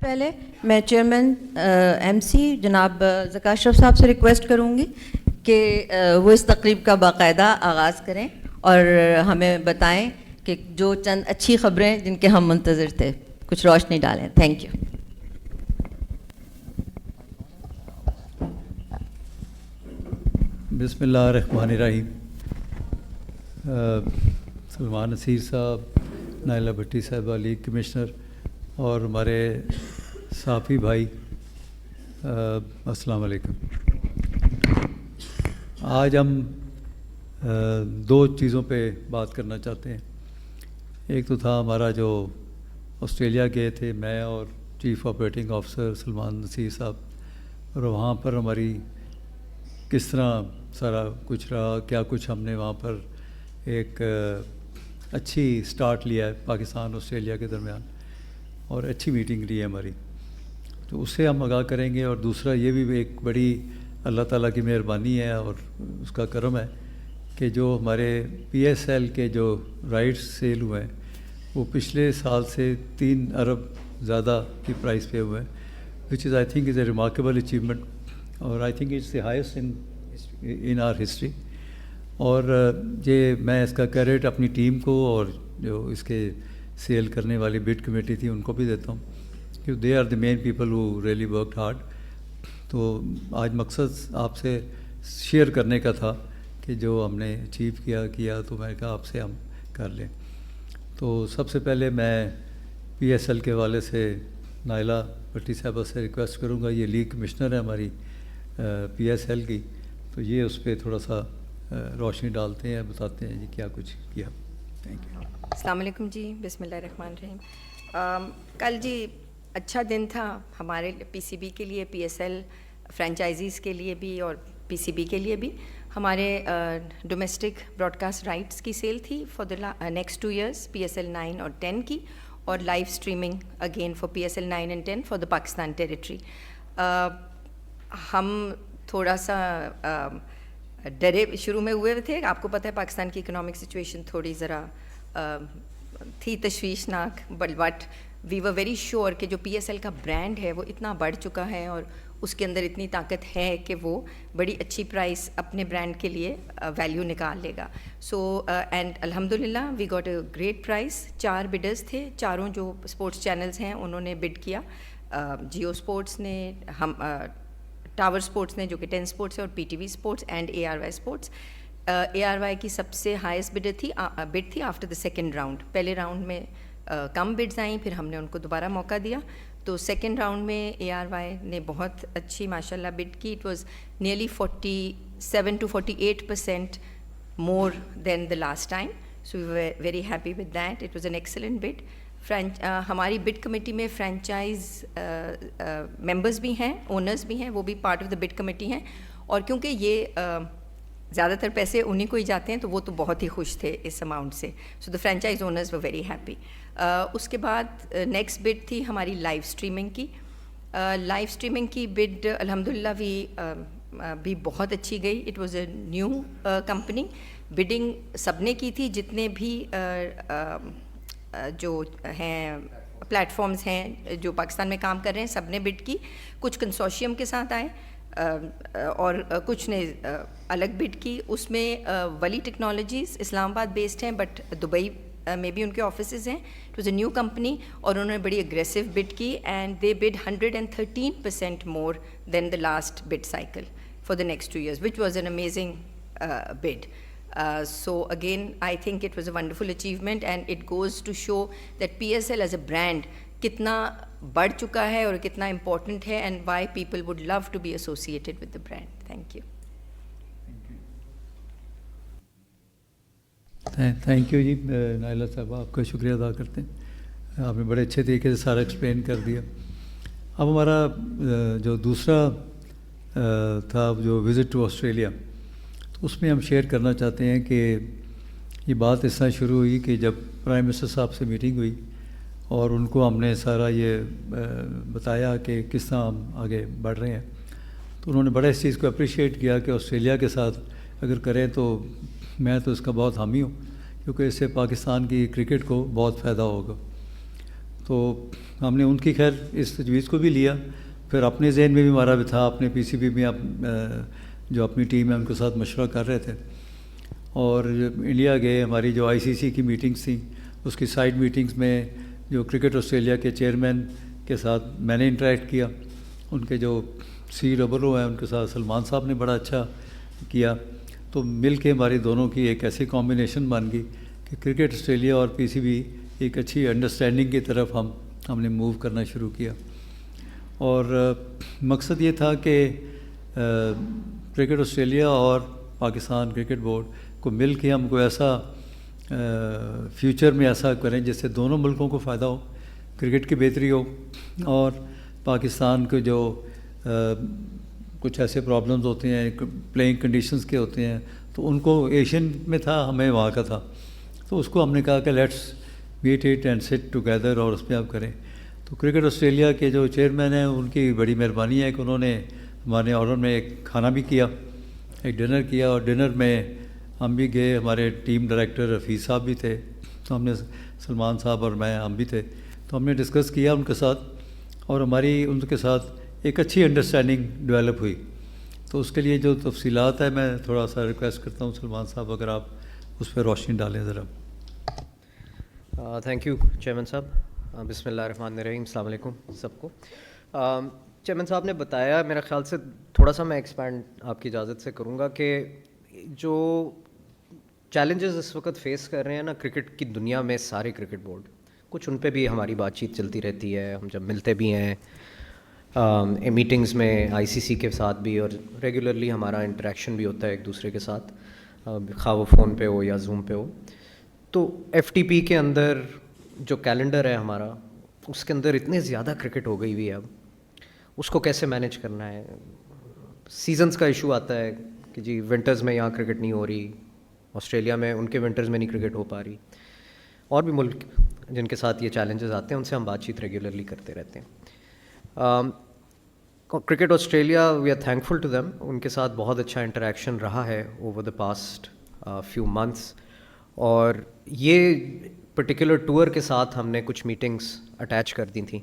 پہلے میں chairman M C جناب ذکا اشرف صاحب سے ریکویسٹ کروں گی کہ وہ اس تقریب کا باقاعدہ آغاز کریں اور ہمیں بتائیں کہ جو چند اچھی خبریں جن کے ہم منتظر تھے کچھ روشنی ڈالیں. Thank you. بسم اللہ الرحمن الرحیم. سلمان نصیر صاحب، نائلہ بھٹی صاحبہ، لیگ کمشنر اور ہمارے صحافی بھائی، السلام علیکم. آج ہم دو چیزوں پہ بات کرنا چاہتے ہیں. ایک تو تھا ہمارا جو آسٹریلیا گئے تھے میں اور chief operating officer Salman Naseer صاحب، اور وہاں پر ہماری کس طرح سارا کچھ رہا، کیا کچھ ہم نے وہاں پر ایک اچھی سٹارٹ لیا ہے پاکستان آسٹریلیا کے درمیان، اور اچھی میٹنگ رہی ہے ہماری، تو اس سے ہم آگاہ کریں گے. اور دوسرا یہ بھی ایک بڑی اللہ تعالیٰ کی مہربانی ہے اور اس کا کرم ہے کہ جو ہمارے پی ایس ایل کے جو رائٹس سیل ہوئے ہیں وہ پچھلے سال سے 3 ارب زیادہ کی پرائز پہ ہوئے ہیں، which is I think is a remarkable achievement, اور I think it's the highest in our history. اور یہ میں اس کا کریڈٹ اپنی ٹیم کو اور جو اس کے سیل کرنے والی بڈ کمیٹی تھی ان کو بھی دیتا ہوں، کہ they are the main people who really worked hard. تو آج مقصد آپ سے شیئر کرنے کا تھا کہ جو ہم نے اچیو کیا تو میں نے کہا آپ سے ہم کر لیں. تو سب سے پہلے میں پی ایس ایل کے حوالے سے نائلہ بھٹی صاحبہ سے ریکویسٹ کروں گا، یہ لیگ کمشنر ہے ہماری پی ایس ایل کی، تو یہ اس پہ تھوڑا سا روشنی ڈالتے ہیں، بتاتے ہیں جی کیا کچھ کیا. Thank you. السلام علیکم جی. بسم اللہ الرحمن الرحیم. کل جی اچھا دن تھا ہمارے پی سی بی کے لیے، پی ایس ایل فرینچائزیز کے لیے بھی اور پی سی بی کے لیے بھی. ہمارے ڈومیسٹک براڈ کاسٹ رائٹس کی سیل تھی for the next 2 years, P S L 9 اور 10 کی، اور live streaming again for P S L 9 and 10 for the Pakistan territory. ہم تھوڑا سا ڈرے شروع میں ہوئے تھے. آپ کو پتہ ہے پاکستان کی اکنامک سچویشن تھوڑی ذرا تھی تشویشناک، but we were very sure کہ جو پی ایس ایل کا برانڈ ہے وہ اتنا بڑھ چکا ہے اور اس کے اندر اتنی طاقت ہے کہ وہ بڑی اچھی پرائس اپنے برانڈ کے لیے ویلیو نکال لے گا. سو اینڈ الحمد للہ we got a great prize. 4 bidders تھے، چاروں جو اسپورٹس چینلز ہیں انہوں نے بڈ کیا. جیو اسپورٹس نے، ہم ٹاور اسپورٹس نے جو کہ 10 اسپورٹس ہے، اور P T V sports and A R Y sports. A R Y کی سب سے ہائیسٹ بڈ تھی آفٹر دا سیکنڈ راؤنڈ. پہلے راؤنڈ میں کم بڈز آئیں، پھر ہم نے ان کو دوبارہ موقع دیا. تو سیکنڈ راؤنڈ میں اے آر وائی نے بہت اچھی ماشاء اللہ بڈ کی. It was nearly 47 to 48% more than the last time. So we were very happy with that. It was an excellent bid. ہماری بڈ کمیٹی میں فرینچائز ممبرز بھی ہیں، اونرز بھی ہیں، وہ بھی part of the bid committee ہیں. اور کیونکہ یہ زیادہ تر پیسے انہیں کو ہی جاتے ہیں تو وہ تو بہت ہی خوش تھے اس اماؤنٹ سے. So the franchise owners were very happy. اس کے بعد نیکسٹ بڈ تھی ہماری لائیو اسٹریمنگ کی. لائیو اسٹریمنگ کی بڈ الحمد للہ بھی بہت اچھی گئی. It was a new company. Bidding سب نے کی تھی، جتنے بھی جو ہیں پلیٹ فارمز ہیں جو پاکستان میں کام کر رہے ہیں سب نے بڈ کی. کچھ کنسورشیم کے ساتھ آئے اور کچھ نے الگ بڈ کی. اس میں ولی ٹیکنالوجیز اسلام آباد بیسڈ ہیں بٹ دبئی میں بھی ان کے آفیسز ہیں. It was a new company اور انہوں نے بڑی اگریسو بڈ کی and they bid 113% more than the last bid cycle for the next 2 years, which was an amazing bid. So again, I think it was a wonderful achievement and it goes to show that PSL as a brand کتنا بڑھ چکا ہے اور کتنا important ہے and why people would love to be associated with the brand. Thank you. Thank you جی. نائلہ صاحب آپ کا شکریہ ادا کرتے ہیں، آپ نے بڑے اچھے طریقے سے سارا ایکسپلین کر دیا. اب ہمارا جو دوسرا تھا جو وزٹ ٹو آسٹریلیا، تو اس میں ہم شیئر کرنا چاہتے ہیں کہ یہ بات اس طرح شروع ہوئی کہ جب پرائم منسٹر صاحب سے میٹنگ ہوئی اور ان کو ہم نے سارا یہ بتایا کہ کس طرح ہم آگے بڑھ رہے ہیں، تو انہوں نے بڑے اس چیز کو اپریشیٹ کیا کہ آسٹریلیا کے ساتھ اگر کریں تو میں تو اس کا بہت حامی ہوں، کیونکہ اس سے پاکستان کی کرکٹ کو بہت فائدہ ہوگا. تو ہم نے ان کی خیر اس تجویز کو بھی لیا. پھر اپنے ذہن میں بھی ہمارا بھی تھا, اپنے پی سی بی میں جو اپنی ٹیم ہے ان کے ساتھ مشورہ کر رہے تھے. اور انڈیا گئے, ہماری جو آئی سی سی کی میٹنگس تھیں اس کی سائڈ میٹنگس میں جو کرکٹ آسٹریلیا کے چیئرمین کے ساتھ میں نے انٹریکٹ کیا. ان کے جو COO ہیں ان کے ساتھ سلمان صاحب نے بڑا اچھا کیا. تو مل کے ہماری دونوں کی ایک ایسی کمبینیشن بن گئی کہ کرکٹ آسٹریلیا اور پی سی بی ایک اچھی انڈرسٹینڈنگ کی طرف ہم نے موو کرنا شروع کیا. اور مقصد یہ تھا کہ کرکٹ آسٹریلیا اور پاکستان کرکٹ بورڈ کو مل کے ہم کو ایسا فیوچر میں ایسا کریں جس سے دونوں ملکوں کو فائدہ ہو, کرکٹ کی بہتری ہو, اور پاکستان کے جو کچھ ایسے پرابلمز ہوتے ہیں پلینگ کنڈیشنز کے ہوتے ہیں, تو ان کو ایشین میں تھا, ہمیں وہاں کا تھا, تو اس کو ہم نے کہا کہ let's meet it and sit together اور اس پہ آپ کریں. تو کرکٹ آسٹریلیا کے جو چیئرمین ہیں ان کی بڑی مہربانی ہے کہ انہوں نے ہمارے آرڈر میں ایک کھانا بھی کیا, ایک ڈنر کیا, اور ڈنر میں ہم بھی گئے, ہمارے ٹیم ڈائریکٹر حفیظ صاحب بھی تھے, تو ہم نے سلمان صاحب اور ہم بھی تھے, تو ہم نے ڈسکس کیا ان کے ساتھ, اور ہماری ان کے ساتھ ایک اچھی انڈرسٹینڈنگ ڈیولپ ہوئی. تو اس کے لیے جو تفصیلات ہیں میں تھوڑا سا ریکویسٹ کرتا ہوں سلمان صاحب اگر آپ اس پہ روشنی ڈالیں ذرا. تھینک یو چیئرمین صاحب. بسم اللہ الرحمن الرحیم. السلام علیکم سب کو. چیئرمین صاحب نے بتایا, میرا خیال سے تھوڑا سا میں ایکسپینڈ آپ کی اجازت سے کروں گا کہ جو چیلنجز اس وقت فیس کر رہے ہیں نا کرکٹ کی دنیا میں سارے کرکٹ بورڈ, کچھ ان پہ بھی ہماری بات چیت چلتی رہتی ہے, ہم جب ملتے بھی ہیں میٹنگز میں آئی سی سی کے ساتھ بھی, اور ریگولرلی ہمارا انٹریکشن بھی ہوتا ہے ایک دوسرے کے ساتھ, خواہ وہ فون پہ ہو یا زوم پہ ہو. تو ایف ٹی پی کے اندر جو کیلنڈر ہے ہمارا, اس کے اندر اتنے زیادہ کرکٹ ہو گئی ہوئی ہے, اب اس کو کیسے مینیج کرنا ہے. سیزنز کا ایشو آتا ہے کہ جی ونٹرز میں یہاں کرکٹ نہیں ہو رہی, آسٹریلیا میں ان کے ونٹرز میں نہیں کرکٹ ہو پا رہی, اور بھی ملک جن کے ساتھ یہ چیلنجز آتے ہیں ان سے ہم بات چیت ریگولرلی کرتے رہتے ہیں. Cricket Australia we are thankful to them, ان کے ساتھ بہت اچھا انٹریکشن رہا ہے over the past few months, اور یہ پرٹیکولر ٹور کے ساتھ ہم نے کچھ میٹنگس اٹیچ کر دی تھیں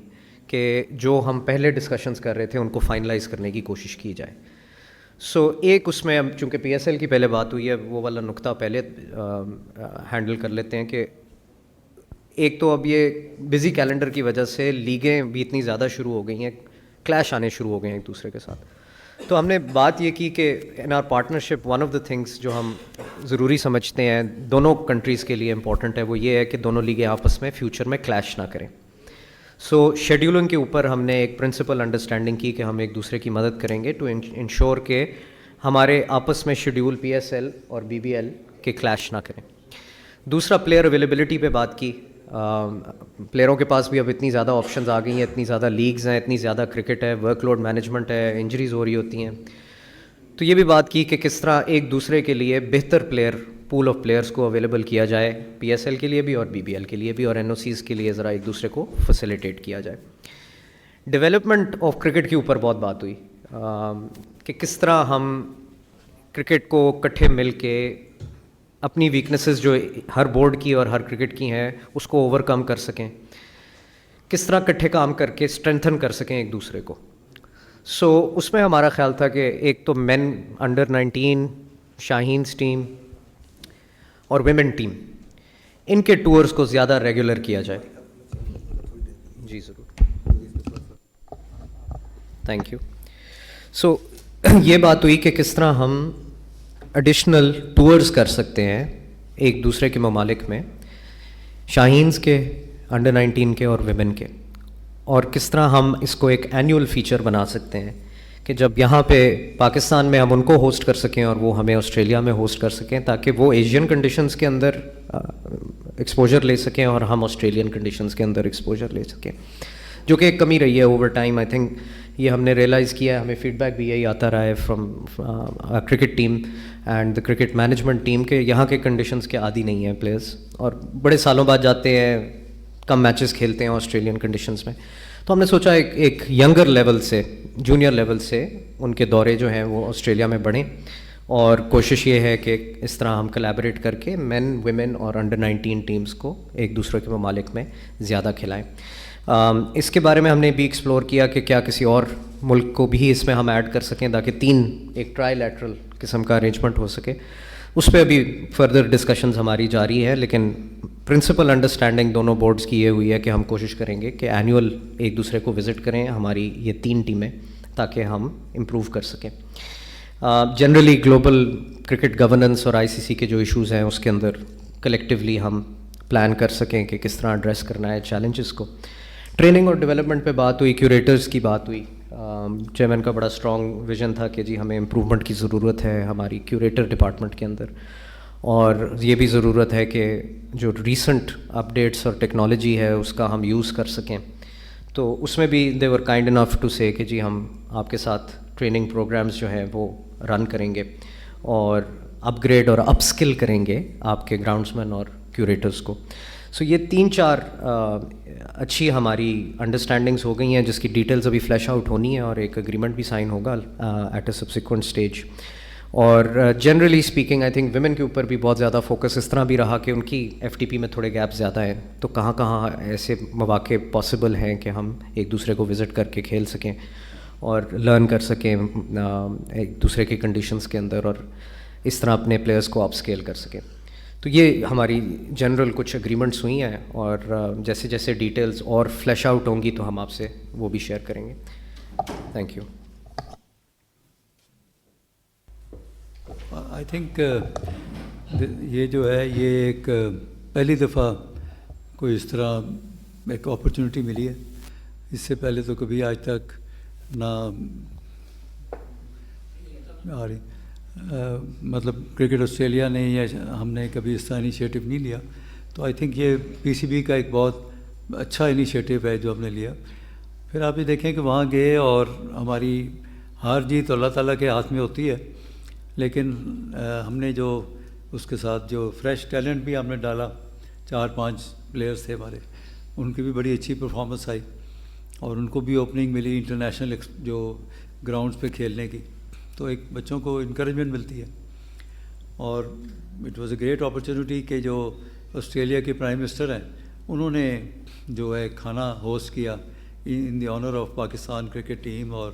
کہ جو ہم پہلے ڈسکشنز کر رہے تھے ان کو فائنلائز کرنے کی کوشش کی جائے. سو ایک اس میں چونکہ پی ایس ایل کی پہلے بات ہوئی ہے, وہ والا نقطہ پہلے ہینڈل کر لیتے ہیں کہ ایک تو اب یہ بزی کیلنڈر کی وجہ سے لیگیں بھی اتنی زیادہ شروع ہو گئی ہیں, کلیش آنے شروع ہو گئے ہیں ایک دوسرے کے ساتھ. تو ہم نے بات یہ کی کہ in our partnership one of the things جو ہم ضروری سمجھتے ہیں دونوں کنٹریز کے لیے امپورٹنٹ ہے, وہ یہ ہے کہ دونوں لیگیں آپس میں فیوچر میں کلیش نہ کریں. سو شیڈیولنگ کے اوپر ہم نے ایک پرنسپل انڈرسٹینڈنگ کی کہ ہم ایک دوسرے کی مدد کریں گے ٹو انشور کہ ہمارے آپس میں شیڈیول پی ایس ایل اور بی بی ایل کے کلیش نہ کریں. دوسرا پلیئر اویلیبلٹی پہ بات کی. پلیئروں کے پاس بھی اب اتنی زیادہ آپشنز آ گئی ہیں, اتنی زیادہ لیگز ہیں, اتنی زیادہ کرکٹ ہے, ورک لوڈ مینجمنٹ ہے, انجریز ہو رہی ہوتی ہیں. تو یہ بھی بات کی کہ کس طرح ایک دوسرے کے لیے بہتر پلیئر پول آف پلیئرس کو اویلیبل کیا جائے, پی ایس ایل کے لیے بھی اور بی بی ایل کے لیے بھی, اور این او سیز کے لیے ذرا ایک دوسرے کو فیسیلیٹیٹ کیا جائے. ڈیولپمنٹ آف کرکٹ کے اوپر بہت بات ہوئی کہ کس طرح ہم کرکٹ کو اکٹھے مل کے اپنی ویکنیسز جو ہر بورڈ کی اور ہر کرکٹ کی ہیں اس کو اوور کم کر سکیں, کس طرح اکٹھے کام کر کے اسٹرینتھن کر سکیں ایک دوسرے کو. سو اس میں ہمارا خیال تھا کہ ایک تو مین انڈر 19 شاہینز ٹیم اور ویمن ٹیم, ان کے ٹورز کو زیادہ ریگولر کیا جائے. جی ضرور, تھینک یو. سو یہ بات ہوئی کہ کس طرح ہم ایڈیشنل ٹورز کر سکتے ہیں ایک دوسرے کے ممالک میں, شاہینز کے, انڈر 19 کے اور ویمن کے, اور کس طرح ہم اس کو ایک اینیول فیچر بنا سکتے ہیں کہ جب یہاں پہ پاکستان میں ہم ان کو ہوسٹ کر سکیں اور وہ ہمیں آسٹریلیا میں ہوسٹ کر سکیں, تاکہ وہ ایشین کنڈیشنز کے اندر ایکسپوجر لے سکیں اور ہم آسٹریلین کنڈیشنز کے اندر ایکسپوجر لے سکیں, جو کہ ایک کمی رہی ہے اوور ٹائم. آئی تھنک یہ ہم نے ریئلائز کیا ہے, ہمیں فیڈ بیک بھی یہی آتا رہا ہے from cricket team and the cricket management team کہ یہاں کے کنڈیشنز کے عادی نہیں ہیں پلیئرس, اور بڑے سالوں بعد جاتے ہیں, کم میچز کھیلتے ہیں آسٹریلین کنڈیشنز میں. تو ہم نے سوچا ایک ینگر لیول سے, جونیئر لیول سے ان کے دورے جو ہیں وہ آسٹریلیا میں بڑھیں, اور کوشش یہ ہے کہ اس طرح ہم کلیبریٹ کر کے مین ویمن اور انڈر 19 ٹیمز کو ایک دوسرے کے ممالک میں زیادہ کھلائیں. اس کے بارے میں ہم نے بھی ایکسپلور کیا کہ کیا کسی اور ملک کو بھی اس میں ہم ایڈ کر سکیں تاکہ 3 ایک ٹرائی لیٹرل قسم کا ارینجمنٹ ہو سکے. اس پہ ابھی فردر ڈسکشنز ہماری جاری ہے, لیکن پرنسپل انڈرسٹینڈنگ دونوں بورڈز کی یہ ہوئی ہے کہ ہم کوشش کریں گے کہ اینول ایک دوسرے کو وزٹ کریں ہماری یہ 3 ٹیمیں, تاکہ ہم امپروو کر سکیں. جنرلی گلوبل کرکٹ گورننس اور ICC کے جو ایشوز ہیں اس کے اندر کلیکٹیولی ہم پلان کر سکیں کہ کس طرح ایڈریس کرنا ہے چیلنجز کو. ٹریننگ اور ڈیولپمنٹ پہ بات ہوئی, کیوریٹرز کی بات ہوئی. چیئرمین کا بڑا اسٹرانگ ویژن تھا کہ جی ہمیں امپروومنٹ کی ضرورت ہے ہماری کیوریٹر ڈپارٹمنٹ کے اندر, اور یہ بھی ضرورت ہے کہ جو ریسنٹ اپڈیٹس اور ٹیکنالوجی ہے اس کا ہم یوز کر سکیں. تو اس میں بھی دے ور کائنڈ انف ٹو سے کہ جی ہم آپ کے ساتھ ٹریننگ پروگرامز جو ہیں وہ رن کریں گے اور اپ گریڈ اور اپ اسکل کریں گے آپ کے گراؤنڈسمین اور کیوریٹرز کو. سو یہ 3-4 اچھی ہماری انڈرسٹینڈنگس ہو گئی ہیں جس کی ڈیٹیلز ابھی فلیش آؤٹ ہونی ہے, اور ایک اگریمنٹ بھی سائن ہوگا ایٹ اے سبسیکوینٹ اسٹیج. اور generally speaking I think women کے اوپر بھی بہت زیادہ فوکس اس طرح بھی رہا کہ ان کی FTP میں تھوڑے گیپ زیادہ ہیں, تو کہاں کہاں ایسے مواقع پاسبل ہیں کہ ہم ایک دوسرے کو وزٹ کر کے کھیل سکیں اور لرن کر سکیں ایک دوسرے کی کنڈیشنز کے اندر, اور اس طرح اپنے پلیئرز کو اپ اسکیل کر سکیں. تو یہ ہماری جنرل کچھ اگریمنٹس ہوئی ہیں, اور جیسے جیسے ڈیٹیلز اور فلیش آؤٹ ہوں گی تو ہم آپ سے وہ بھی شیئر کریں گے. Thank you. آئی تھنک یہ جو ہے یہ ایک پہلی دفعہ کوئی اس طرح ایک اپرچونیٹی ملی ہے. اس سے پہلے تو کبھی آج تک نہ آ رہی مطلب کرکٹ آسٹریلیا نے یا ہم نے کبھی اس طرح انیشیٹو نہیں لیا. تو آئی تھنک یہ PCB کا ایک بہت اچھا انیشیٹو ہے جو ہم نے لیا. پھر آپ یہ دیکھیں کہ وہاں گئے اور ہماری ہار جیت اللہ تعالیٰ کے ہاتھ میں ہوتی ہے, لیکن ہم نے جو اس کے ساتھ جو فریش ٹیلنٹ بھی ہم نے ڈالا, 4-5 پلیئرس تھے ہمارے, ان کی بھی بڑی اچھی پرفارمنس آئی اور ان کو بھی اوپننگ ملی انٹرنیشنل جو گراؤنڈس پہ کھیلنے کی. تو ایک بچوں کو انکریجمنٹ ملتی ہے. اور it was a great opportunity کہ جو آسٹریلیا کے پرائم منسٹر ہیں انہوں نے جو ہے کھانا ہوسٹ کیا in the honour of Pakistan cricket team, اور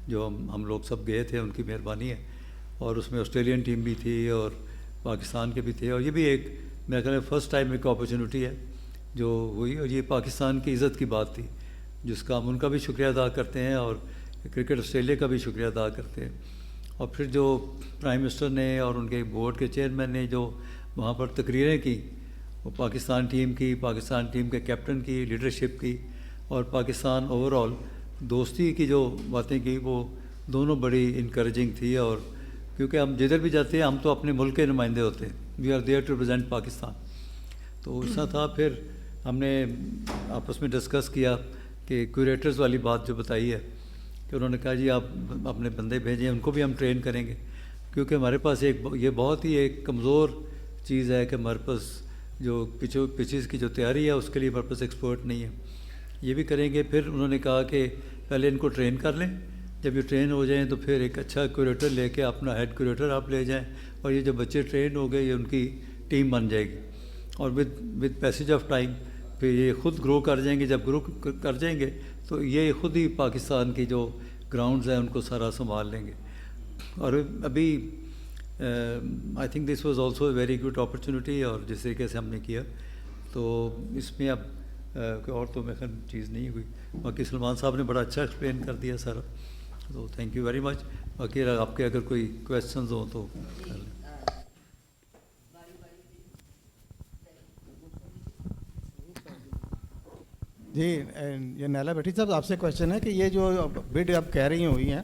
جو ہم لوگ سب گئے تھے ان کی مہربانی ہے. اور اس میں آسٹریلین ٹیم بھی تھی اور پاکستان کے بھی تھے, اور یہ بھی ایک میرا خیال ہے فرسٹ ٹائم ایک اپرچونیٹی ہے جو ہوئی, اور یہ پاکستان کی عزت کی بات تھی جس کا ہم ان کا بھی شکریہ ادا کرتے ہیں اور کرکٹ آسٹریلیا کا بھی شکریہ ادا کرتے ہیں. اور پھر جو پرائم منسٹر نے اور ان کے بورڈ کے چیئرمین نے جو وہاں پر تقریریں کی, وہ پاکستان ٹیم کی, پاکستان ٹیم کے کیپٹن کی لیڈرشپ کی, اور پاکستان اوور آل دوستی کی جو باتیں کی, وہ دونوں بڑی انکریجنگ تھی. اور کیونکہ ہم جدھر بھی جاتے ہیں ہم تو اپنے ملک کے نمائندے ہوتے ہیں, we are there to represent Pakistan. تو اس طرح تھا. پھر ہم نے آپس میں ڈسکس کیا کہ کیوریٹرز والی بات جو بتائی ہے کہ انہوں نے کہا جی آپ اپنے بندے بھیجیں, ان کو بھی ہم ٹرین کریں گے, کیونکہ ہمارے پاس ایک یہ بہت ہی ایک کمزور چیز ہے کہ ہمارے پاس جو پچز کی جو تیاری ہے اس کے لیے ہمارے پاس ایکسپرٹ نہیں ہے. یہ بھی کریں گے. پھر انہوں نے کہا کہ پہلے ان کو ٹرین کر لیں, جب یہ ٹرین ہو جائیں تو پھر ایک اچھا کیوریٹر لے کے اپنا ہیڈ کیوریٹر آپ لے جائیں, اور یہ جو بچے ٹرین ہو گئے یہ ان کی ٹیم بن جائے گی, اور ود پیسیج آف ٹائم پھر یہ خود گرو کر جائیں گے. جب گرو کر جائیں گے تو یہ خود ہی پاکستان کی جو گراؤنڈز ہیں ان کو سارا سنبھال لیں گے. اور ابھی I think this was also a very good opportunity, اور جس طریقے سے ہم نے کیا تو اس میں اب کوئی اور تو میرے چیز نہیں ہوئی. باقی سلمان صاحب نے بڑا اچھا ایکسپلین کر دیا سارا, تو تھینک یو ویری مچ. باقی آپ کے اگر کوئی کویشچنز ہوں تو کر لیں. جی یہ نیلا بیٹھی صاحب آپ سے کویشچن ہے کہ یہ جو بڈ آپ کہہ رہی ہوئی ہیں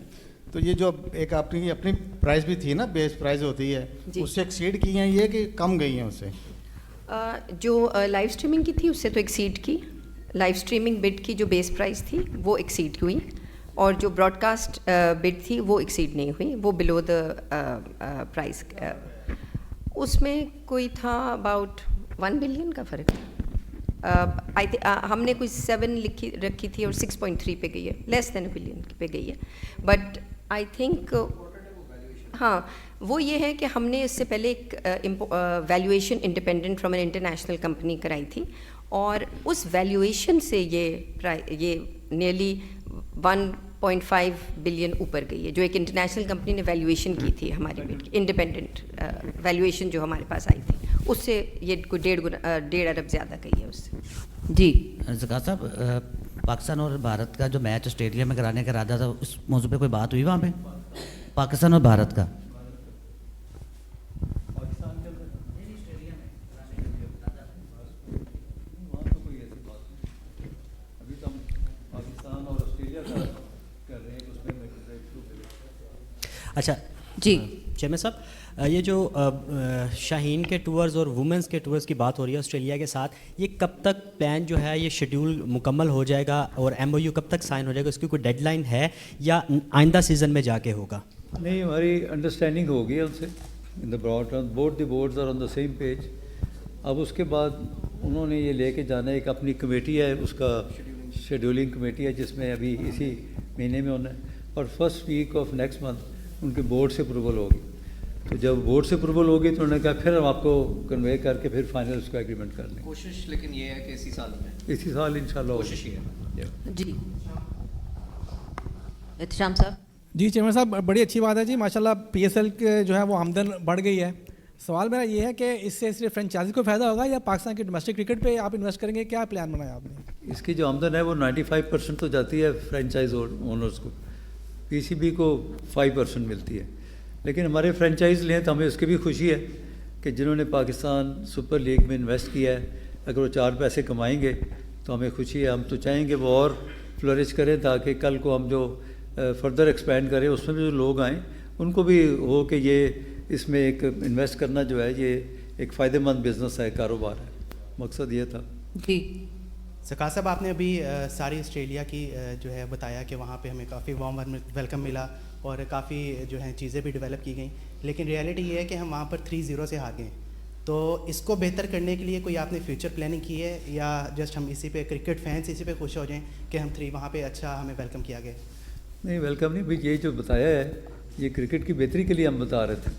تو یہ جو ایک آپ کی اپنی پرائز بھی تھی نا, بیس پرائز ہوتی ہے, اس سے ایکسیڈ کی ہیں یہ کہ کم گئی ہیں اس سے؟ جو لائیو اسٹریمنگ کی تھی اس سے تو ایکسیڈ کی. لائیو اسٹریمنگ بڈ کی جو بیس پرائز تھی وہ ایکسیڈ ہوئی, اور جو براڈ کاسٹ بڈ تھی وہ ایکسیڈ نہیں ہوئی, وہ بلو دا پرائز. اس میں کوئی تھا اباؤٹ 1 بلین کا فرق تھا. ہم نے کوئی 7 رکھی تھی اور 6.3 پہ گئی ہے, لیس دین 1 بلین پہ گئی ہے. بٹ آئی تھنک ہاں وہ یہ ہے کہ ہم نے اس سے پہلے ایک valuation independent from an international company کرائی تھی, اور اس ویلیویشن سے یہ نیئرلی 1.5 بلین اوپر گئی ہے, جو ایک انٹرنیشنل کمپنی نے ویلیویشن کی تھی ہماری بیٹ کی, انڈیپینڈنٹ ویلیویشن جو ہمارے پاس آئی تھی, اس سے یہ کوئی 1.5 ارب زیادہ گئی ہے اس سے. جی زکا صاحب, پاکستان اور بھارت کا جو میچ آسٹریلیا میں کرانے کا ارادہ تھا, اس موضوع پہ کوئی بات ہوئی وہاں پہ, پاکستان اور بھارت کا؟ اچھا جی چیئرمین صاحب, یہ جو شاہین کے ٹورز اور وومنس کے ٹورز کی بات ہو رہی ہے آسٹریلیا کے ساتھ, یہ کب تک پلان جو ہے یہ شیڈیول مکمل ہو جائے گا اور ایم او یو کب تک سائن ہو جائے گا, اس کی کوئی ڈیڈ لائن ہے یا آئندہ سیزن میں جا کے ہوگا؟ نہیں, ہماری انڈرسٹینڈنگ ہو گئی ہے ان سے, in the broad term both the boards are on the same page. اب اس کے بعد انہوں نے یہ لے کے جانا ہے, ایک اپنی کمیٹی ہے, اس کا شیڈیولنگ کمیٹی ہے, جس میں ابھی اسی مہینے میں ہونا ہے, اور first week of next month ان کے بورڈ سے اپروول ہوگی. تو جب بورڈ سے اپروول ہوگی تو انہوں نے کہا پھر ہم آپ کو کنوے کر کے پھر فائنل اس کا ایگریمنٹ کر لیں. کوشش لیکن یہ ہے کہ اسی سال میں, اسی سال انشاءاللہ کوشش ہی ہے. جی احتشام صاحب. جی چیئرمین صاحب, بڑی اچھی بات ہے جی, ماشاءاللہ پی ایس ایل کے جو ہے وہ آمدن بڑھ گئی ہے. سوال میرا یہ ہے کہ اس سے صرف فرینچائزی کو فائدہ ہوگا یا پاکستان کے ڈومیسٹک کرکٹ پہ آپ انویسٹ کریں گے, کیا پلان بنایا آپ نے؟ اس کی جو آمدن ہے وہ 95% تو جاتی ہے فرینچائز اونرز کو, پی سی بی کو 5% ملتی ہے. لیکن ہمارے فرینچائز لیں تو ہمیں اس کی بھی خوشی ہے کہ جنہوں نے پاکستان سپر لیگ میں انویسٹ کیا ہے, اگر وہ 4 پیسے کمائیں گے تو ہمیں خوشی ہے. ہم تو چاہیں گے وہ اور فلورش کریں تاکہ کل کو ہم جو فردر ایکسپینڈ کریں اس میں بھی جو لوگ آئیں ان کو بھی ہو کہ یہ اس میں ایک انویسٹ کرنا جو ہے یہ ایک فائدہ مند بزنس ہے, کاروبار ہے. مقصد یہ تھا. جی زکا صاحب, آپ نے ابھی ساری آسٹریلیا کی جو ہے بتایا کہ وہاں پہ ہمیں کافی وارم ویلکم ملا اور کافی جو ہیں چیزیں بھی ڈیولپ کی گئیں, لیکن ریئلٹی یہ ہے کہ ہم وہاں پر 3-0 سے ہار گئے. تو اس کو بہتر کرنے کے لیے کوئی آپ نے فیوچر پلاننگ کی ہے یا جسٹ ہم اسی پہ کرکٹ فینس اسی پہ خوش ہو جائیں کہ ہم 3 وہاں پہ اچھا ہمیں ویلکم کیا گیا؟ نہیں, ویلکم نہیں بھائی, یہ جو بتایا ہے یہ کرکٹ کی بہتری کے لیے ہم بتا رہے تھے.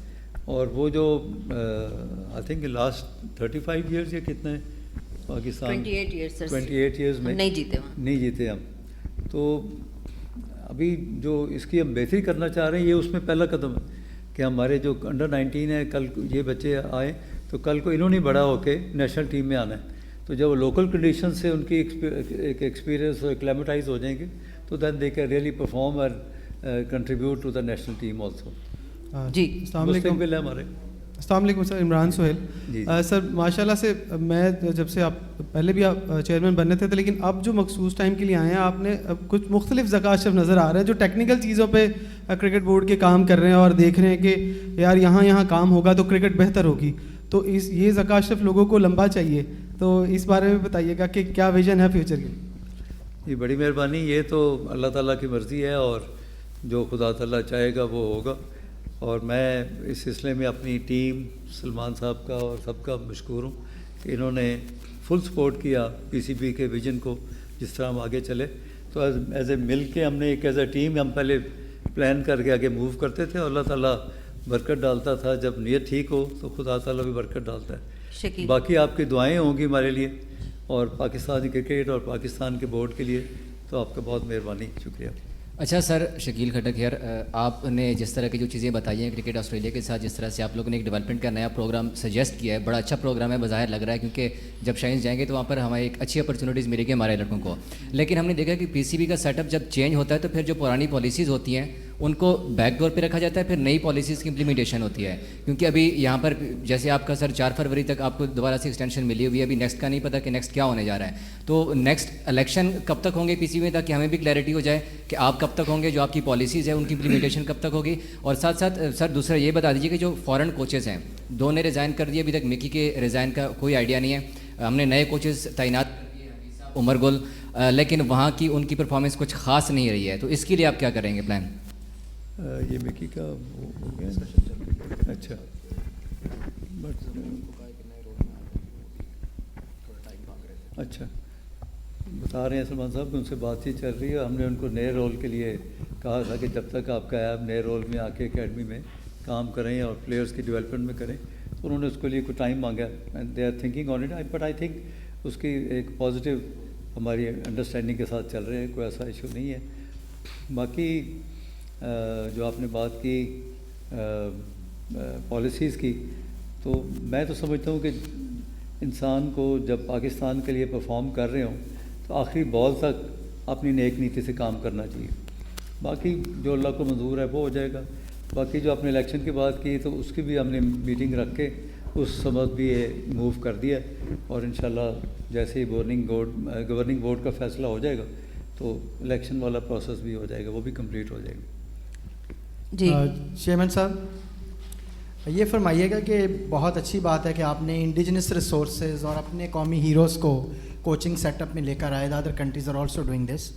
اور وہ جو آئی تھنک لاسٹ 35 ایئرس یا کتنے پاکستان 28 ایئرس میں نہیں جیتے ہم. تو ابھی جو اس کی ہم بہتری کرنا چاہ رہے ہیں, یہ اس میں پہلا قدم ہے کہ ہمارے جو انڈر 19 ہے, کل یہ بچے آئیں تو کل کو انہوں نے بڑا ہو کے نیشنل ٹیم میں آنا ہے. تو جب وہ لوکل کنڈیشن سے ان کی ایک ایکسپیرینس اور ایکلیمیٹائز ہو جائیں گے تو then they can really perform اور contribute to the national team also. جی السلام علیکم. ہمارے السلام علیکم سر, عمران سہیل. سر ماشاء اللہ سے میں جب سے آپ پہلے بھی آپ چیئرمین بننے تھے لیکن اب جو مخصوص ٹائم کے لیے آئے ہیں آپ نے کچھ مختلف زکا اشرف نظر آ رہے ہیں جو ٹیکنیکل چیزوں پہ کرکٹ بورڈ کے کام کر رہے ہیں اور دیکھ رہے ہیں کہ یار یہاں کام ہوگا تو کرکٹ بہتر ہوگی. تو یہ زکا اشرف لوگوں کو لمبا چاہیے, تو اس بارے میں بتائیے گا کہ کیا ویژن ہے فیوچر کی؟ جی بڑی مہربانی. یہ تو اللہ تعالیٰ کی مرضی ہے اور جو خدا تعالیٰ چاہے گا وہ ہوگا. اور میں اس سلسلے میں اپنی ٹیم سلمان صاحب کا اور سب کا مشکور ہوں کہ انہوں نے فل سپورٹ کیا پی سی بی کے ویژن کو جس طرح ہم آگے چلے. تو ایز اے مل کے ہم نے ایک ایز اے ٹیم ہم پہلے پلان کر کے آگے موو کرتے تھے اور اللہ تعالیٰ برکت ڈالتا تھا. جب نیت ٹھیک ہو تو خدا تعالیٰ بھی برکت ڈالتا ہے. باقی آپ کی دعائیں ہوں گی ہمارے لیے اور پاکستانی کرکٹ اور پاکستان کے بورڈ کے لیے. تو آپ کا بہت مہربانی, شکریہ. اچھا سر, شکیل کھٹک ہیئر, آپ نے جس طرح کی جو چیزیں بتائی ہیں کرکٹ آسٹریلیا کے ساتھ, جس طرح سے آپ لوگوں نے ایک ڈیولپمنٹ کا نیا پروگرام سجیسٹ کیا ہے, بڑا اچھا پروگرام ہے بظاہر لگ رہا ہے, کیونکہ جب شائنز جائیں گے تو وہاں پر ہمیں ایک اچھی اپرچونیٹیز ملے گی ہمارے لڑکوں کو. لیکن ہم نے دیکھا کہ پی سی بی کا سیٹ اپ جب چینج ہوتا ہے تو پھر جو پرانی پالیسیز ہوتی ہیں ان کو بیک ڈور پہ رکھا جاتا ہے, پھر نئی پالیسیز کی امپلیمنٹیشن ہوتی ہے. کیونکہ ابھی یہاں پر جیسے آپ کا سر 4 فروری تک آپ کو دوبارہ سے ایکسٹینشن ملی ہوئی ہے, ابھی نیکسٹ کا نہیں پتا کہ نیکسٹ کیا ہونے جا رہا ہے. تو نیکسٹ الیکشن کب تک ہوں گے پی سی بی میں, تاکہ ہمیں بھی کلیئرٹی ہو جائے کہ آپ کب تک ہوں گے, جو آپ کی پالیسیز ہے ان کی امپلیمنٹیشن کب تک ہوگی. اور ساتھ ساتھ سر دوسرا یہ بتا دیجیے کہ جو فارن کوچز ہیں 2 نے ریزائن کر دیا, ابھی تک مکی کے ریزائن کا کوئی آئیڈیا نہیں ہے. ہم نے نئے کوچز تعینات کر دیے, عمر گل, لیکن وہاں کی ان کی پرفارمنس کچھ خاص نہیں رہی ہے. تو اس کے لیے آپ کیا کریں گے پلان؟ یہ مکی کا ہو گیا. اچھا, اچھا بتا رہے ہیں سلمان صاحب کہ ان سے بات چیت چل رہی ہے. ہم نے ان کو نئے رول کے لیے کہا تھا کہ جب تک آپ کا ایپ نئے رول میں آ کے اکیڈمی میں کام کریں اور پلیئرس کی ڈیولپمنٹ میں کریں, تو انہوں نے اس کے لیے کوئی ٹائم مانگا. They are thinking on it, but I think اس کی ایک پازیٹیو ہماری انڈرسٹینڈنگ کے ساتھ چل رہے ہیں, کوئی ایسا ایشو نہیں ہے. باقی جو آپ نے بات کی پالیسیز کی, تو میں تو سمجھتا ہوں کہ انسان کو جب پاکستان کے لیے پرفارم کر رہے ہوں تو آخری بال تک اپنی نیک نیتی سے کام کرنا چاہیے. باقی جو اللہ کو منظور ہے وہ ہو جائے گا. باقی جو آپ نے الیکشن کی بات کی تو اس کی بھی ہم نے میٹنگ رکھ کے اس سمت بھی موو کر دیا, اور انشاءاللہ جیسے ہی گورننگ بورڈ کا فیصلہ ہو جائے گا تو الیکشن والا پروسیس بھی ہو جائے گا, وہ بھی کمپلیٹ ہو جائے گا. جی چیئرمین صاحب, یہ فرمائیے گا کہ بہت اچھی بات ہے کہ آپ نے انڈیجنس ریسورسز اور اپنے قومی ہیروز کو کوچنگ سیٹ اپ میں لے کر آئے. Other countries are also doing this.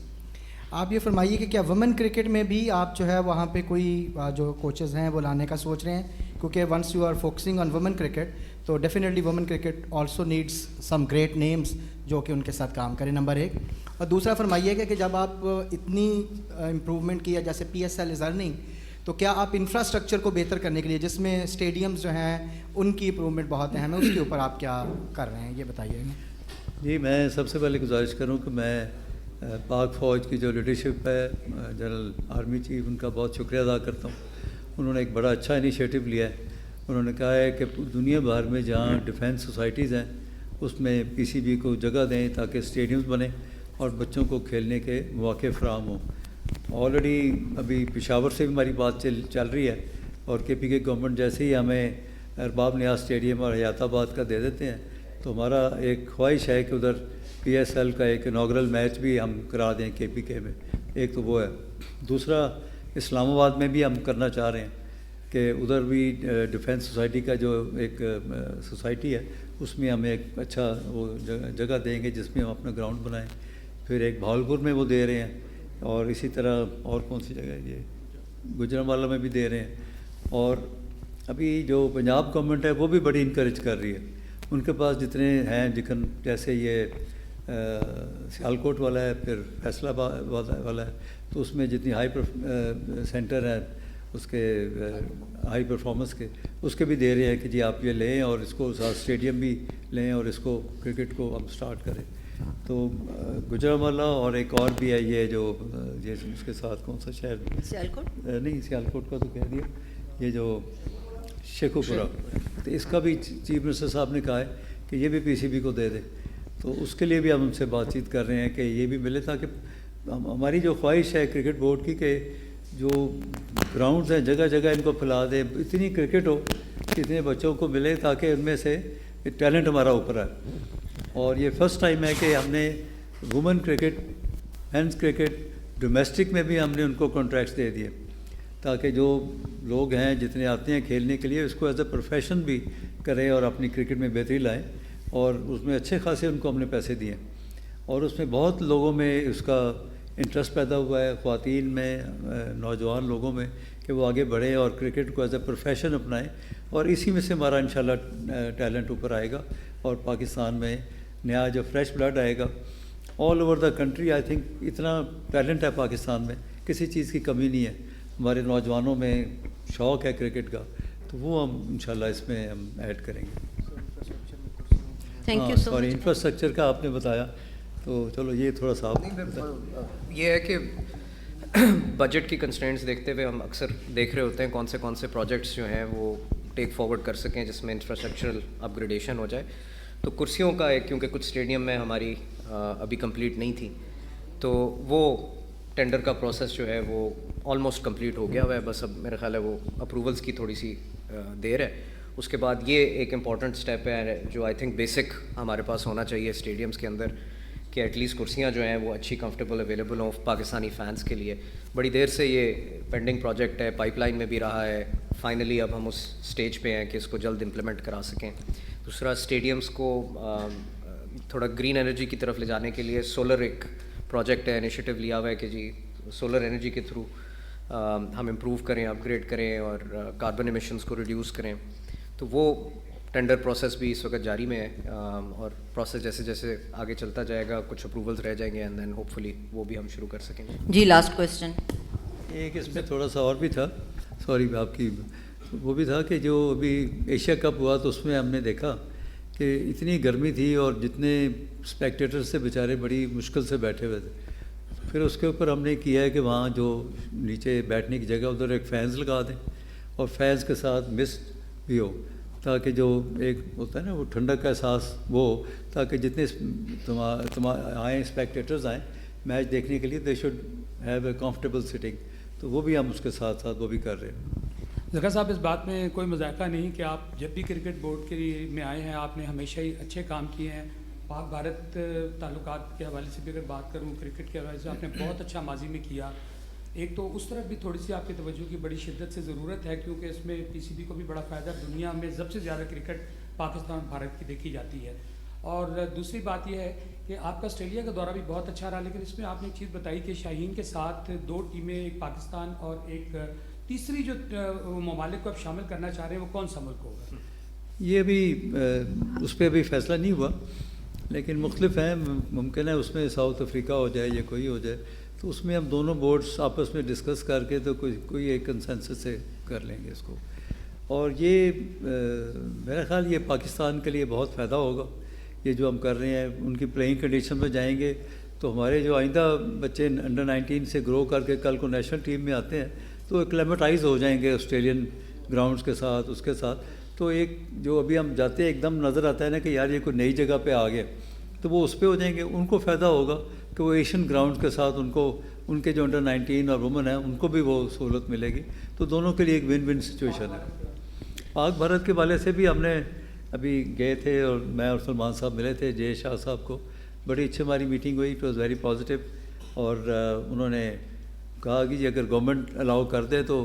آپ یہ فرمائیے کہ کیا وومن کرکٹ میں بھی آپ جو ہے وہاں پہ کوئی جو کوچز ہیں وہ لانے کا سوچ رہے ہیں, کیونکہ once you are focusing on women cricket تو definitely women cricket also needs some great names جو کہ ان کے ساتھ کام کریں, نمبر ایک. اور دوسرا فرمائیے گا کہ جب آپ اتنی امپروومنٹ کی ہے, جیسے پی ایس ایل از ارننگ, تو کیا آپ انفراسٹرکچر کو بہتر کرنے کے لیے, جس میں اسٹیڈیمز جو ہیں ان کی امپروومنٹ بہت اہم ہے, اس کے اوپر آپ کیا کر رہے ہیں, یہ بتائیے گا. جی, میں سب سے پہلے گزارش کروں کہ میں پاک فوج کی جو لیڈرشپ ہے, جنرل آرمی چیف, ان کا بہت شکریہ ادا کرتا ہوں. انہوں نے ایک بڑا اچھا انیشیٹو لیا ہے. انہوں نے کہا ہے کہ دنیا بھر میں جہاں ڈیفینس سوسائٹیز ہیں اس میں پی سی بی کو جگہ دیں تاکہ اسٹیڈیمز بنیں اور بچوں کو کھیلنے کے مواقع فراہم ہوں. آلریڈی ابھی پشاور سے بھی ہماری بات چل رہی ہے, اور کے پی کے گورنمنٹ جیسے ہی ہمیں ارباب نیاز اسٹیڈیم اور حیات آباد کا دے دیتے ہیں تو ہمارا ایک خواہش ہے کہ ادھر پی ایس ایل کا ایک انوگرل میچ بھی ہم کرا دیں کے پی کے میں. ایک تو وہ ہے. دوسرا, اسلام آباد میں بھی ہم کرنا چاہ رہے ہیں کہ ادھر بھی ڈیفینس سوسائٹی کا جو ایک سوسائٹی ہے اس میں ہم ایک اچھا وہ جگہ دیں گے جس میں ہم اپنا گراؤنڈ بنائیں. پھر ایک بھاولپور میں وہ دے رہے ہیں, اور اسی طرح اور کون سی جگہ ہے, یہ گجرانوالہ میں بھی دے رہے ہیں. اور ابھی جو پنجاب گورنمنٹ ہے وہ بھی بڑی انکریج کر رہی ہے. ان کے پاس جتنے ہیں جیسے یہ سیالکوٹ والا ہے, پھر فیصل آباد والا ہے, تو اس میں جتنی ہائی سینٹر ہیں اس کے ہائی پرفارمنس کے, اس کے بھی دے رہے ہیں کہ جی آپ یہ لیں اور اس کو ساتھ اسٹیڈیم بھی لیں اور اس کو کرکٹ کو ہم سٹارٹ کریں. تو گجرانوالہ اور ایک اور بھی ہے یہ جو اس کے ساتھ کون سا شہر, سیالکوٹ نہیں سیالکوٹ کا تو کہہ دیا, یہ جو شیخوپورہ, تو اس کا بھی چیف منسٹر صاحب نے کہا ہے کہ یہ بھی پی سی بی کو دے دیں. تو اس کے لیے بھی ہم ان سے بات چیت کر رہے ہیں کہ یہ بھی ملے, تاکہ ہماری جو خواہش ہے کرکٹ بورڈ کی کہ جو گراؤنڈز ہیں جگہ جگہ ان کو پھیلا دیں, اتنی کرکٹ ہو کہ اتنے بچوں کو ملے تاکہ ان میں سے ٹیلنٹ ہمارا اوپر آئے. اور یہ فرسٹ ٹائم ہے کہ ہم نے women cricket, men's cricket, domestic میں بھی ہم نے ان کو کانٹریکٹس دے دیے تاکہ جو لوگ ہیں جتنے آتے ہیں کھیلنے کے لیے اس کو ایز اے پروفیشن بھی کریں اور اپنی کرکٹ میں بہتری لائیں. اور اس میں اچھے خاصے ان کو ہم نے پیسے دیے, اور اس میں بہت لوگوں میں اس کا انٹرسٹ پیدا ہوا ہے, خواتین میں, نوجوان لوگوں میں, کہ وہ آگے بڑھیں اور کرکٹ کو ایز اے پروفیشن اپنائیں. اور اسی میں سے ہمارا انشاءاللہ ٹیلنٹ اوپر آئے گا اور پاکستان میں نیا جو فریش بلڈ آئے گا. All over the country I think اتنا ٹیلنٹ ہے پاکستان میں, کسی چیز کی کمی نہیں ہے. ہمارے نوجوانوں میں شوق ہے کرکٹ کا, تو وہ ہم انشاءاللہ اس میں ہم ایڈ کریں گے. Thank you so sorry, much. Infrastructure کا آپ نے بتایا, تو چلو یہ تھوڑا سا یہ ہے کہ بجٹ کی کنسٹرینٹس دیکھتے ہوئے ہم اکثر دیکھ رہے ہوتے ہیں کون سے پروجیکٹس جو ہیں وہ ٹیک فارورڈ کر سکیں جس میں انفراسٹرکچرل اپ گریڈیشن ہو جائے. تو کرسیوں کا ایک, کیونکہ کچھ اسٹیڈیم میں ہماری ابھی کمپلیٹ نہیں تھی, تو وہ ٹینڈر کا پروسیس جو ہے وہ آلموسٹ کمپلیٹ ہو گیا ہوا ہے. بس اب میرا خیال ہے وہ اپروولس کی تھوڑی سی دیر ہے. اس کے بعد یہ ایک امپورٹنٹ اسٹیپ ہے جو آئی تھنک بیسک ہمارے پاس ہونا چاہیے اسٹیڈیمس کے اندر, کہ ایٹ لیسٹ کرسیاں جو ہیں وہ اچھی کمفرٹیبل اویلیبل ہوں پاکستانی فینس کے لیے. بڑی دیر سے یہ پینڈنگ پروجیکٹ ہے, پائپ لائن میں بھی رہا ہے. فائنلی اب ہم اس اسٹیج پہ ہیں کہ اس کو جلد امپلیمنٹ کرا سکیں. دوسرا, اسٹیڈیمس کو تھوڑا گرین انرجی کی طرف لے جانے کے لیے سولر ایک پروجیکٹ ہے, انیشیٹو لیا ہوا ہے کہ جی سولر انرجی کے تھرو ہم امپروو کریں, اپ گریڈ کریں اور کاربن ایمیشنز کو ریڈیوس کریں. تو وہ ٹینڈر پروسیس بھی اس وقت جاری میں ہے, اور پروسیس جیسے جیسے آگے چلتا جائے گا کچھ اپروولز رہ جائیں گے, اینڈ دین ہوپ فلی وہ بھی ہم شروع کر سکیں گے. جی لاسٹ کویسچن. ایک اس میں تھوڑا سا اور بھی تھا, سوری آپ کی, وہ بھی تھا کہ جو ابھی ایشیا کپ ہوا تو اس میں ہم نے دیکھا کہ اتنی گرمی تھی اور جتنے اسپیکٹیٹر سے بیچارے بڑی مشکل سے بیٹھے ہوئے تھے. پھر اس کے اوپر ہم نے کیا ہے کہ وہاں جو نیچے بیٹھنے کی جگہ ادھر ایک فینس لگا دیں اور فینس کے ساتھ مسٹ بھی ہو, تاکہ جو ایک ہوتا ہے نا وہ ٹھنڈک کا احساس وہ ہو, تاکہ جتنے آئیں اسپیکٹیٹرز آئیں میچ دیکھنے کے لیے they should have a comfortable sitting. تو وہ بھی ہم اس کے ساتھ ساتھ وہ بھی کر رہے ہیں. ذکر صاحب اس بات میں کوئی مذائقہ نہیں کہ آپ جب بھی کرکٹ بورڈ کے میں آئے ہیں آپ نے ہمیشہ ہی اچھے کام کیے ہیں. پاک بھارت تعلقات کے حوالے سے بھی اگر بات کروں, کرکٹ کے حوالے سے آپ نے بہت اچھا ماضی میں کیا. ایک تو اس طرف بھی تھوڑی سی آپ کی توجہ کی بڑی شدت سے ضرورت ہے, کیونکہ اس میں پی سی بی کو بھی بڑا فائدہ, دنیا میں سب سے زیادہ کرکٹ پاکستان اور بھارت کی دیکھی جاتی ہے. اور دوسری بات یہ ہے کہ آپ کا آسٹریلیا کا دورہ بھی بہت اچھا رہا, لیکن اس میں آپ نے ایک چیز بتائی کہ شاہین کے ساتھ 2 ٹیمیں, ایک پاکستان اور ایک تیسری جو ممالک کو آپ شامل کرنا چاہ رہے ہیں وہ کون سا ملک ہوگا؟ یہ ابھی اس پہ ابھی فیصلہ نہیں ہوا, لیکن مختلف ہیں. ممکن ہے اس میں ساؤتھ افریقہ ہو جائے یا کوئی ہو جائے, تو اس میں ہم دونوں بورڈز آپس میں ڈسکس کر کے تو کوئی ایک کنسنسس سے کر لیں گے اس کو. اور یہ میرا خیال یہ پاکستان کے لیے بہت فائدہ ہوگا. یہ جو ہم کر رہے ہیں ان کی پلینگ کنڈیشن میں جائیں گے تو ہمارے جو آئندہ بچے انڈر 19 سے گرو کر کے کل کو نیشنل ٹیم میں آتے ہیں تو ایکلیمیٹائز ہو جائیں گے آسٹریلین گراؤنڈز کے ساتھ, اس کے ساتھ. تو ایک جو ابھی ہم جاتے ہیں ایک دم نظر آتا ہے نا کہ یار یہ کوئی نئی جگہ پہ آ گیا, تو وہ اس پہ ہو جائیں گے. ان کو فائدہ ہوگا کہ وہ ایشین گراؤنڈز کے ساتھ ان کے جو انڈر 19 اور وومن ہیں ان کو بھی وہ سہولت ملے گی. تو دونوں کے لیے ایک ون ون سچویشن ہے. پاک بھارت کے والے سے بھی ہم نے ابھی گئے تھے اور میں اور سلمان صاحب ملے تھے جے شاہ صاحب کو. بڑی اچھی ہماری میٹنگ ہوئی, اٹ واز ویری پازیٹیو. اور انہوں نے کہا کہ اگر گورنمنٹ الاؤ کر دے تو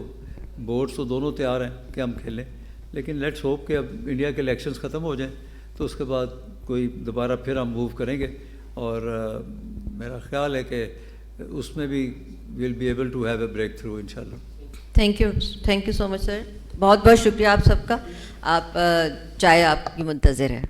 بورڈس تو دونوں تیار ہیں کہ ہم کھیلیں, لیکن لیٹس ہوپ کہ اب انڈیا کے الیکشنز ختم ہو جائیں تو اس کے بعد کوئی دوبارہ پھر ہم موو کریں گے. اور میرا خیال ہے کہ اس میں بھی will be able to have a breakthrough انشاءاللہ. Thank you so much sir. بہت بہت شکریہ آپ سب کا. آپ چائے آپ کی منتظر ہے.